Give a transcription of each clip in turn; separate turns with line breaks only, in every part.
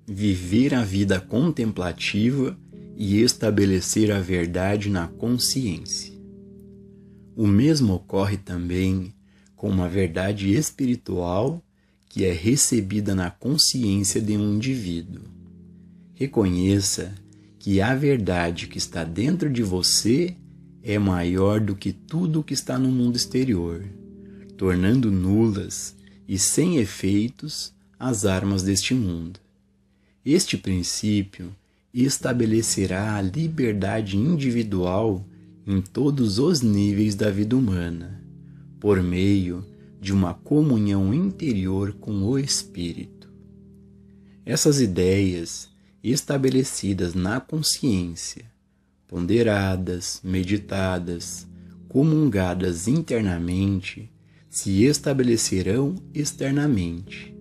viver a vida contemplativa e estabelecer a verdade na consciência. O mesmo ocorre também com uma verdade espiritual que é recebida na consciência de um indivíduo. Reconheça que a verdade que está dentro de você é maior do que tudo o que está no mundo exterior, tornando nulas e sem efeitos as armas deste mundo. Este princípio estabelecerá a liberdade individual em todos os níveis da vida humana, por meio de uma comunhão interior com o Espírito. Essas ideias estabelecidas na consciência, ponderadas, meditadas, comungadas internamente, se estabelecerão externamente.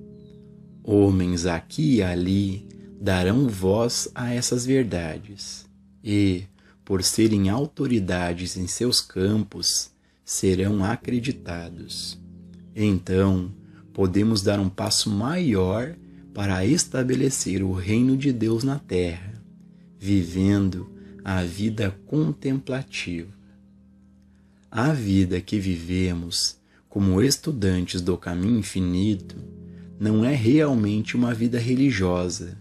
Homens aqui e ali darão voz a essas verdades e, por serem autoridades em seus campos, serão acreditados. Então, podemos dar um passo maior para estabelecer o reino de Deus na terra, vivendo a vida contemplativa. A vida que vivemos como estudantes do caminho infinito não é realmente uma vida religiosa,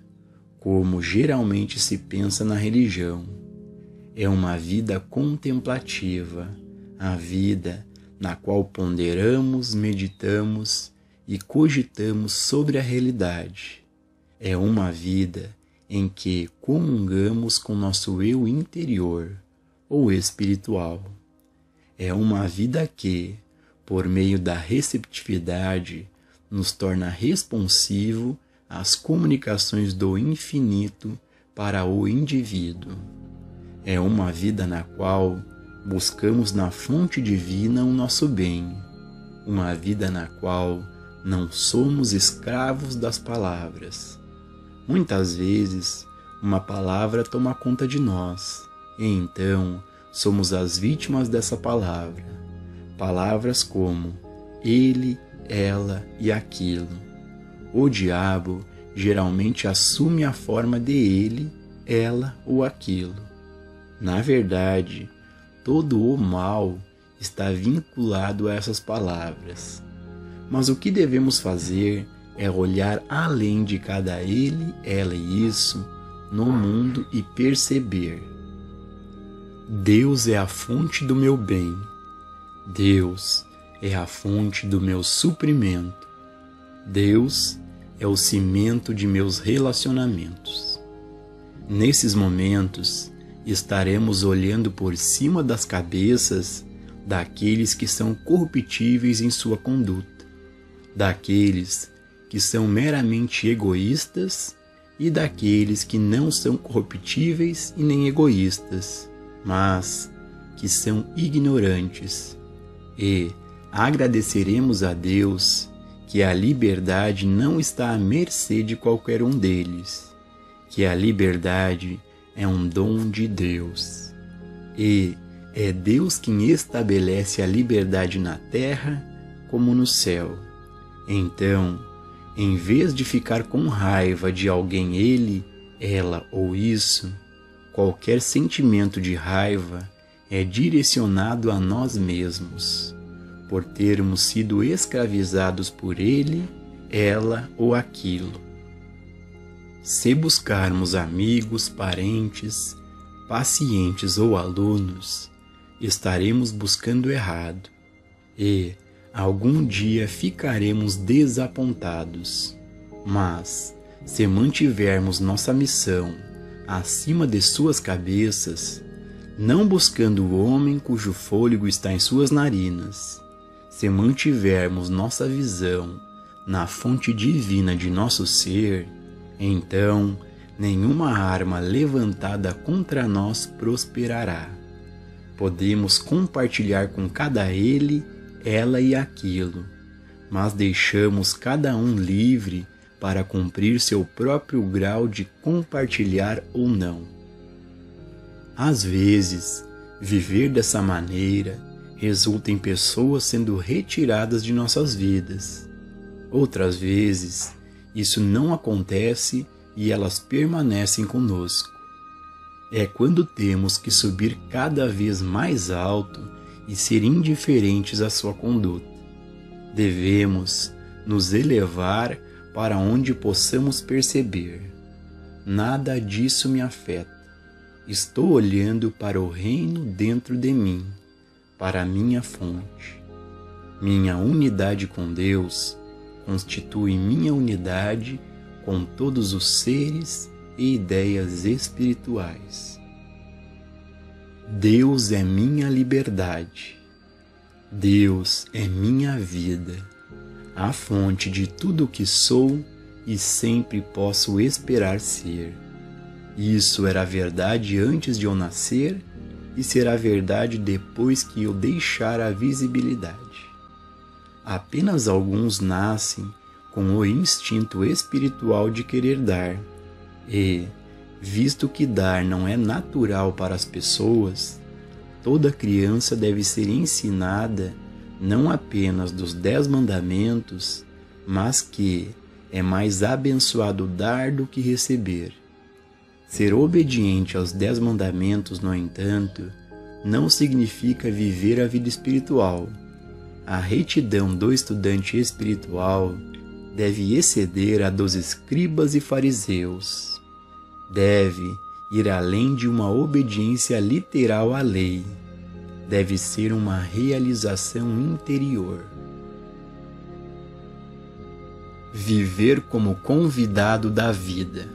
como geralmente se pensa na religião. É uma vida contemplativa, a vida na qual ponderamos, meditamos e cogitamos sobre a realidade. É uma vida em que comungamos com nosso eu interior, ou espiritual. É uma vida que, por meio da receptividade, nos torna responsivo às comunicações do infinito para o indivíduo. É uma vida na qual buscamos na fonte divina o nosso bem, uma vida na qual não somos escravos das palavras. Muitas vezes, uma palavra toma conta de nós, e então somos as vítimas dessa palavra. Palavras como ele, ela e aquilo. O diabo geralmente assume a forma de ele, ela ou aquilo. Na verdade, todo o mal está vinculado a essas palavras. Mas o que devemos fazer é olhar além de cada ele, ela e isso no mundo e perceber: Deus é a fonte do meu bem. Deus é a fonte do meu suprimento. Deus é o cimento de meus relacionamentos. Nesses momentos, estaremos olhando por cima das cabeças daqueles que são corruptíveis em sua conduta, daqueles que são meramente egoístas e daqueles que não são corruptíveis e nem egoístas, mas que são ignorantes. E agradeceremos a Deus que a liberdade não está à mercê de qualquer um deles, que a liberdade é um dom de Deus. E é Deus quem estabelece a liberdade na terra como no céu. Então, em vez de ficar com raiva de alguém, ele, ela ou isso, qualquer sentimento de raiva é direcionado a nós mesmos, por termos sido escravizados por ele, ela ou aquilo. Se buscarmos amigos, parentes, pacientes ou alunos, estaremos buscando errado e algum dia ficaremos desapontados. Mas, se mantivermos nossa missão acima de suas cabeças, não buscando o homem cujo fôlego está em suas narinas, se mantivermos nossa visão na fonte divina de nosso ser, então nenhuma arma levantada contra nós prosperará. Podemos compartilhar com cada ele, ela e aquilo, mas deixamos cada um livre para cumprir seu próprio grau de compartilhar ou não. Às vezes, viver dessa maneira resulta em pessoas sendo retiradas de nossas vidas. Outras vezes, isso não acontece e elas permanecem conosco. É quando temos que subir cada vez mais alto e ser indiferentes à sua conduta. Devemos nos elevar para onde possamos perceber: nada disso me afeta. Estou olhando para o reino dentro de mim, para a minha fonte. Minha unidade com Deus constitui minha unidade com todos os seres e ideias espirituais. Deus é minha liberdade. Deus é minha vida, a fonte de tudo o que sou e sempre posso esperar ser. Isso era verdade antes de eu nascer e será verdade depois que eu deixar a visibilidade. Apenas alguns nascem com o instinto espiritual de querer dar, e, visto que dar não é natural para as pessoas, toda criança deve ser ensinada não apenas dos 10 mandamentos, mas que é mais abençoado dar do que receber. Ser obediente aos 10 mandamentos, no entanto, não significa viver a vida espiritual. A retidão do estudante espiritual deve exceder a dos escribas e fariseus. Deve ir além de uma obediência literal à lei. Deve ser uma realização interior. Viver como convidado da vida.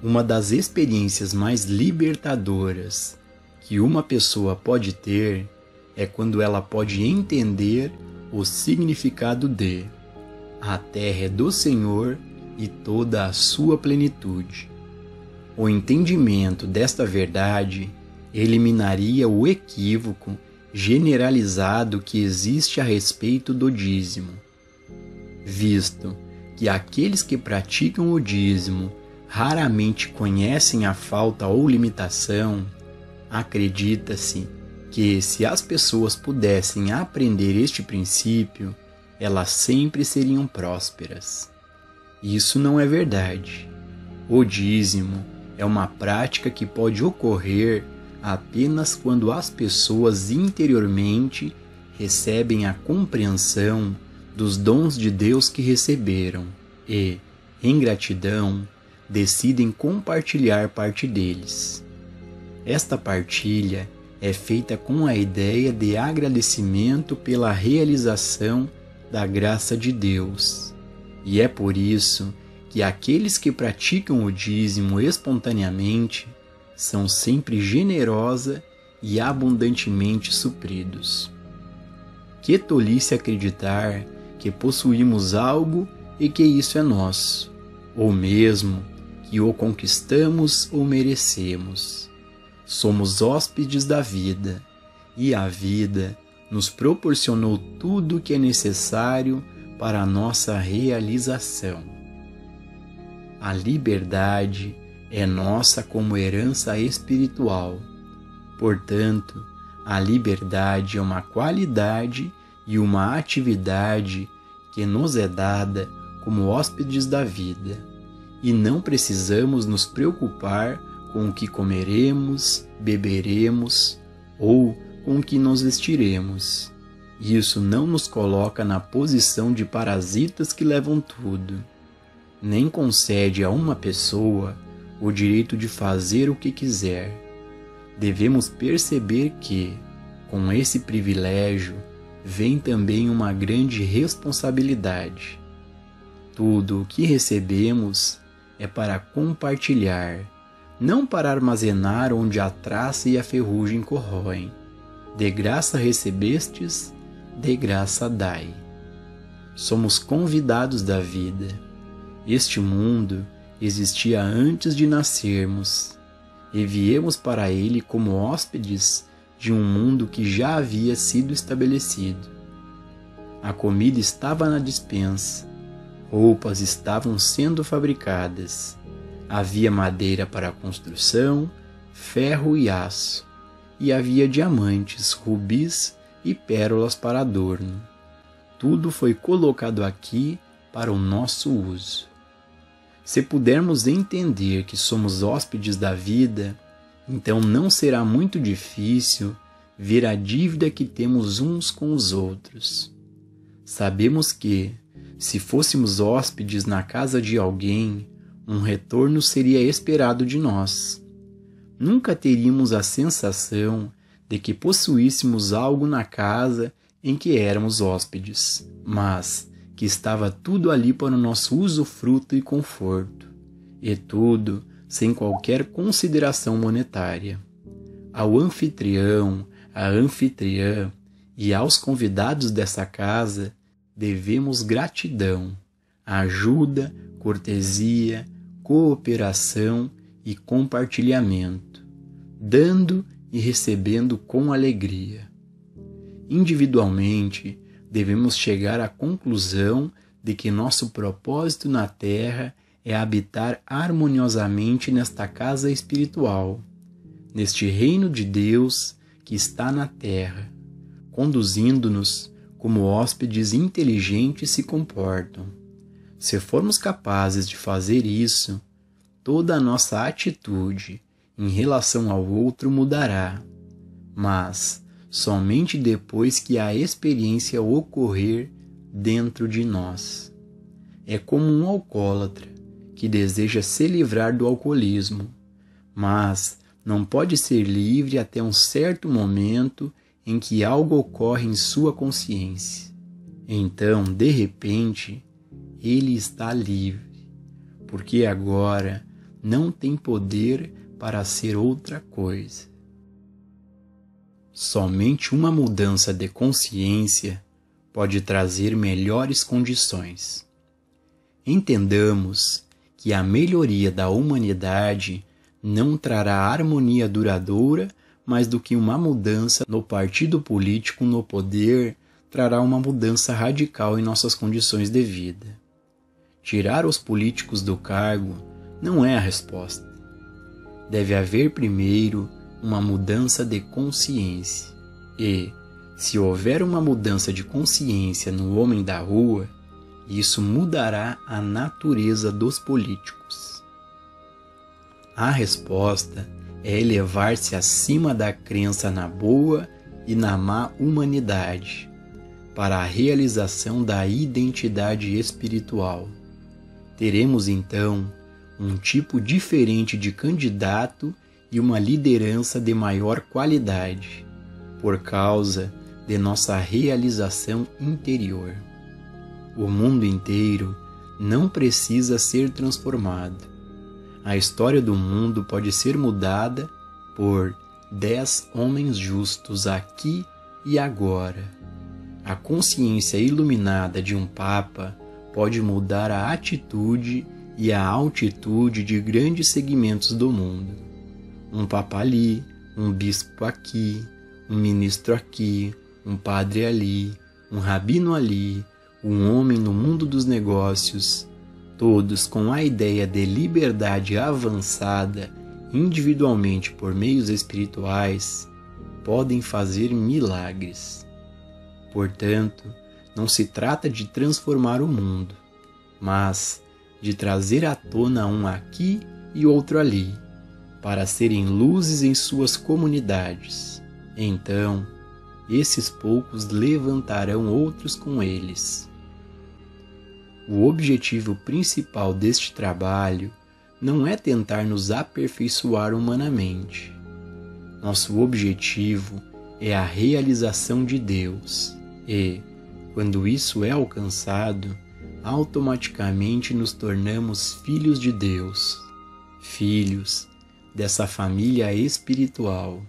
Uma das experiências mais libertadoras que uma pessoa pode ter é quando ela pode entender o significado de: a terra é do Senhor e toda a sua plenitude. O entendimento desta verdade eliminaria o equívoco generalizado que existe a respeito do dízimo, visto que aqueles que praticam o dízimo raramente conhecem a falta ou limitação. Acredita-se que, se as pessoas pudessem aprender este princípio, elas sempre seriam prósperas. Isso não é verdade. O dízimo é uma prática que pode ocorrer apenas quando as pessoas interiormente recebem a compreensão dos dons de Deus que receberam e, em gratidão, decidem compartilhar parte deles. Esta partilha é feita com a ideia de agradecimento pela realização da graça de Deus, e é por isso que aqueles que praticam o dízimo espontaneamente são sempre generosa e abundantemente supridos. Que tolice acreditar que possuímos algo e que isso é nosso, ou mesmo que o conquistamos ou merecemos. Somos hóspedes da vida, e a vida nos proporcionou tudo o que é necessário para a nossa realização. A liberdade é nossa como herança espiritual. Portanto, a liberdade é uma qualidade e uma atividade que nos é dada como hóspedes da vida, e não precisamos nos preocupar com o que comeremos, beberemos ou com o que nos vestiremos. Isso não nos coloca na posição de parasitas que levam tudo, nem concede a uma pessoa o direito de fazer o que quiser. Devemos perceber que, com esse privilégio, vem também uma grande responsabilidade. Tudo o que recebemos é para compartilhar, não para armazenar onde a traça e a ferrugem corroem. De graça recebestes, de graça dai. Somos convidados da vida. Este mundo existia antes de nascermos, e viemos para ele como hóspedes de um mundo que já havia sido estabelecido. A comida estava na despensa, roupas estavam sendo fabricadas, havia madeira para a construção, ferro e aço, e havia diamantes, rubis e pérolas para adorno. Tudo foi colocado aqui para o nosso uso. Se pudermos entender que somos hóspedes da vida, então não será muito difícil ver a dívida que temos uns com os outros. Sabemos que, se fôssemos hóspedes na casa de alguém, um retorno seria esperado de nós. Nunca teríamos a sensação de que possuíssemos algo na casa em que éramos hóspedes, mas que estava tudo ali para o nosso usufruto e conforto, e tudo sem qualquer consideração monetária. Ao anfitrião, à anfitriã e aos convidados dessa casa devemos gratidão, ajuda, cortesia, cooperação e compartilhamento, dando e recebendo com alegria. Individualmente, devemos chegar à conclusão de que nosso propósito na Terra é habitar harmoniosamente nesta casa espiritual, neste reino de Deus que está na Terra, conduzindo-nos como hóspedes inteligentes se comportam. Se formos capazes de fazer isso, toda a nossa atitude em relação ao outro mudará, mas somente depois que a experiência ocorrer dentro de nós. É como um alcoólatra que deseja se livrar do alcoolismo, mas não pode ser livre até um certo momento em que algo ocorre em sua consciência. Então, de repente, ele está livre, porque agora não tem poder para ser outra coisa. Somente uma mudança de consciência pode trazer melhores condições. Entendamos que a melhoria da humanidade não trará harmonia duradoura mais do que uma mudança no partido político no poder trará uma mudança radical em nossas condições de vida. Tirar os políticos do cargo não é a resposta. Deve haver primeiro uma mudança de consciência. E, se houver uma mudança de consciência no homem da rua, isso mudará a natureza dos políticos. A resposta é elevar-se acima da crença na boa e na má humanidade, para a realização da identidade espiritual. Teremos então um tipo diferente de candidato e uma liderança de maior qualidade, por causa de nossa realização interior. O mundo inteiro não precisa ser transformado. A história do mundo pode ser mudada por 10 homens justos aqui e agora. A consciência iluminada de um Papa pode mudar a atitude e a altitude de grandes segmentos do mundo. Um Papa ali, um bispo aqui, um ministro aqui, um padre ali, um rabino ali, um homem no mundo dos negócios, todos com a ideia de liberdade avançada individualmente por meios espirituais, podem fazer milagres. Portanto, não se trata de transformar o mundo, mas de trazer à tona um aqui e outro ali, para serem luzes em suas comunidades. Então, esses poucos levantarão outros com eles. O objetivo principal deste trabalho não é tentar nos aperfeiçoar humanamente. Nosso objetivo é a realização de Deus e, quando isso é alcançado, automaticamente nos tornamos filhos de Deus, filhos dessa família espiritual.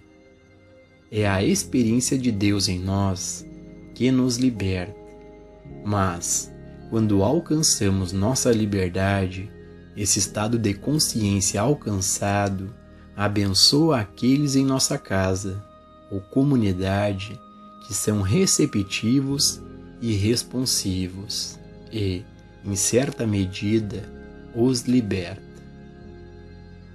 É a experiência de Deus em nós que nos liberta, mas quando alcançamos nossa liberdade, esse estado de consciência alcançado abençoa aqueles em nossa casa ou comunidade que são receptivos e responsivos e, em certa medida, os liberta.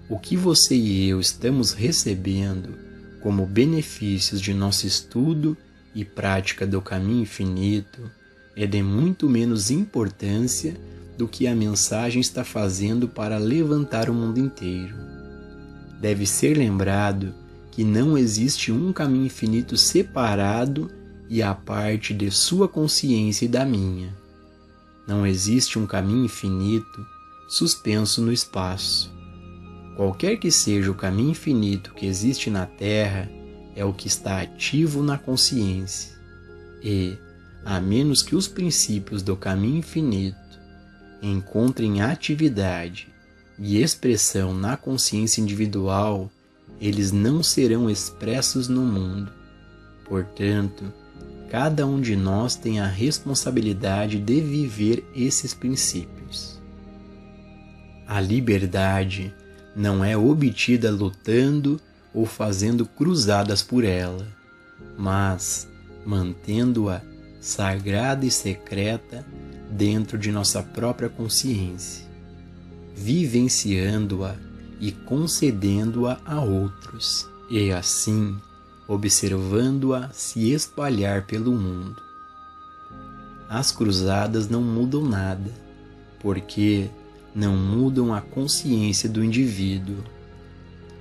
O que você e eu estamos recebendo como benefícios de nosso estudo e prática do caminho infinito é de muito menos importância do que a mensagem está fazendo para levantar o mundo inteiro. Deve ser lembrado que não existe um caminho infinito separado e à parte de sua consciência e da minha. Não existe um caminho infinito suspenso no espaço. Qualquer que seja o caminho infinito que existe na Terra, é o que está ativo na consciência. E, a menos que os princípios do caminho infinito encontrem atividade e expressão na consciência individual, eles não serão expressos no mundo. Portanto, cada um de nós tem a responsabilidade de viver esses princípios. A liberdade não é obtida lutando ou fazendo cruzadas por ela, mas mantendo-a sagrada e secreta dentro de nossa própria consciência, vivenciando-a e concedendo-a a outros, e assim observando-a se espalhar pelo mundo. As cruzadas não mudam nada, porque não mudam a consciência do indivíduo.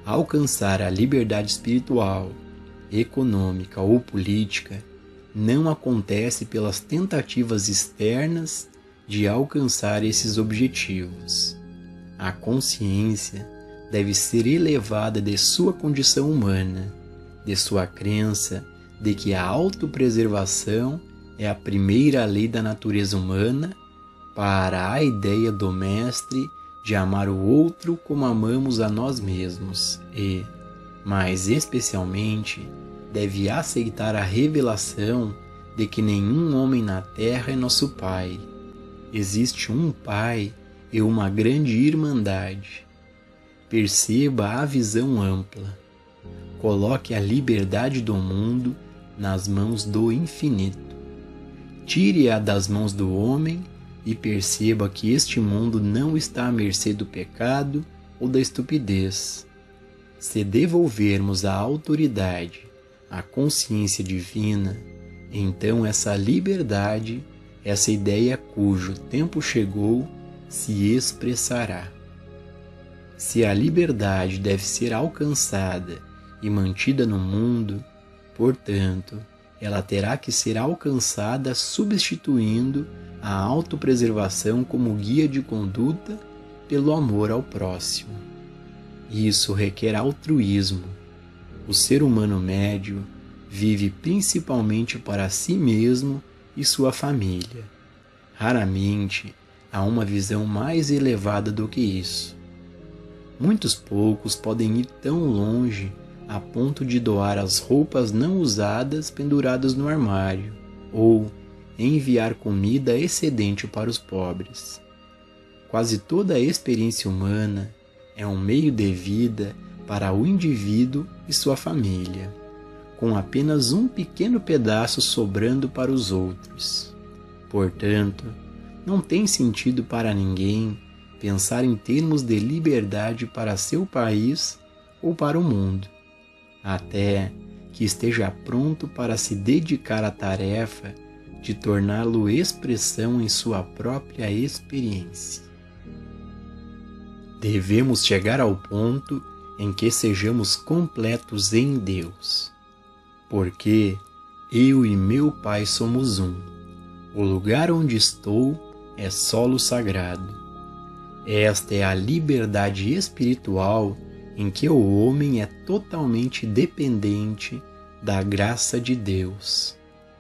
Alcançar a liberdade espiritual, econômica ou política não acontece pelas tentativas externas de alcançar esses objetivos. A consciência deve ser elevada de sua condição humana, de sua crença de que a autopreservação é a primeira lei da natureza humana, para a ideia do Mestre de amar o outro como amamos a nós mesmos e, mais especialmente, deve aceitar a revelação de que nenhum homem na terra é nosso Pai. Existe um Pai e uma grande irmandade. Perceba a visão ampla. Coloque a liberdade do mundo nas mãos do infinito. Tire-a das mãos do homem e perceba que este mundo não está à mercê do pecado ou da estupidez. Se devolvermos a autoridade à consciência divina, então essa liberdade, essa ideia cujo tempo chegou, se expressará. Se a liberdade deve ser alcançada e mantida no mundo, portanto, ela terá que ser alcançada substituindo a autopreservação como guia de conduta pelo amor ao próximo. Isso requer altruísmo. O ser humano médio vive principalmente para si mesmo e sua família. Raramente há uma visão mais elevada do que isso. Muitos poucos podem ir tão longe a ponto de doar as roupas não usadas penduradas no armário, ou enviar comida excedente para os pobres. Quase toda a experiência humana é um meio de vida para o indivíduo e sua família, com apenas um pequeno pedaço sobrando para os outros. Portanto, não tem sentido para ninguém pensar em termos de liberdade para seu país ou para o mundo, até que esteja pronto para se dedicar à tarefa de torná-lo expressão em sua própria experiência. Devemos chegar ao ponto em que sejamos completos em Deus, porque eu e meu Pai somos um. O lugar onde estou é solo sagrado. Esta é a liberdade espiritual em que o homem é totalmente dependente da graça de Deus.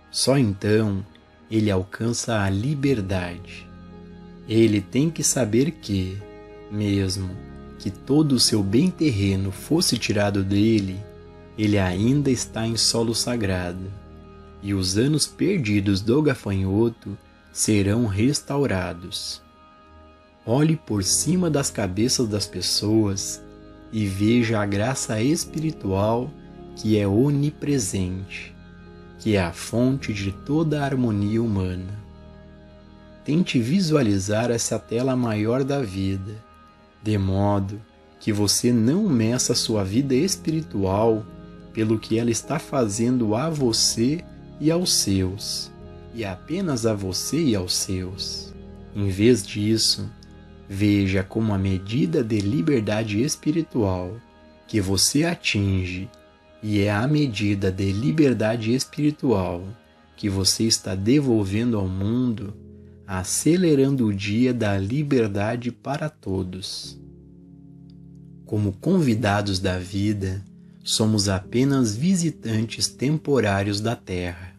Só então ele alcança a liberdade. Ele tem que saber que, mesmo que todo o seu bem terreno fosse tirado dele, ele ainda está em solo sagrado, e os anos perdidos do gafanhoto serão restaurados. Olhe por cima das cabeças das pessoas e veja a graça espiritual que é onipresente, que é a fonte de toda a harmonia humana. Tente visualizar essa tela maior da vida, de modo que você não meça sua vida espiritual pelo que ela está fazendo a você e aos seus, e apenas a você e aos seus. Em vez disso, veja como a medida de liberdade espiritual que você atinge e é a medida de liberdade espiritual que você está devolvendo ao mundo, acelerando o dia da liberdade para todos. Como convidados da vida, somos apenas visitantes temporários da Terra.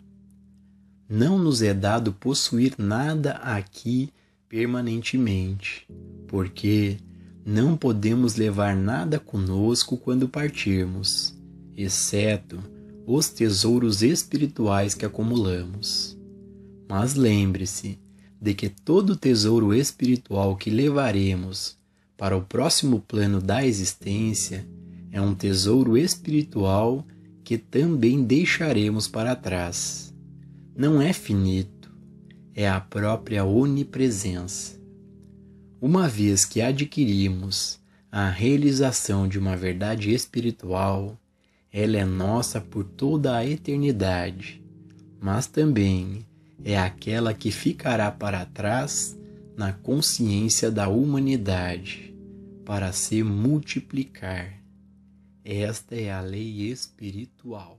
Não nos é dado possuir nada aqui permanentemente, porque não podemos levar nada conosco quando partirmos, exceto os tesouros espirituais que acumulamos. Mas lembre-se de que todo tesouro espiritual que levaremos para o próximo plano da existência é um tesouro espiritual que também deixaremos para trás. Não é finito, é a própria onipresença. Uma vez que adquirimos a realização de uma verdade espiritual, ela é nossa por toda a eternidade, mas também é aquela que ficará para trás na consciência da humanidade, para se multiplicar. Esta é a lei espiritual.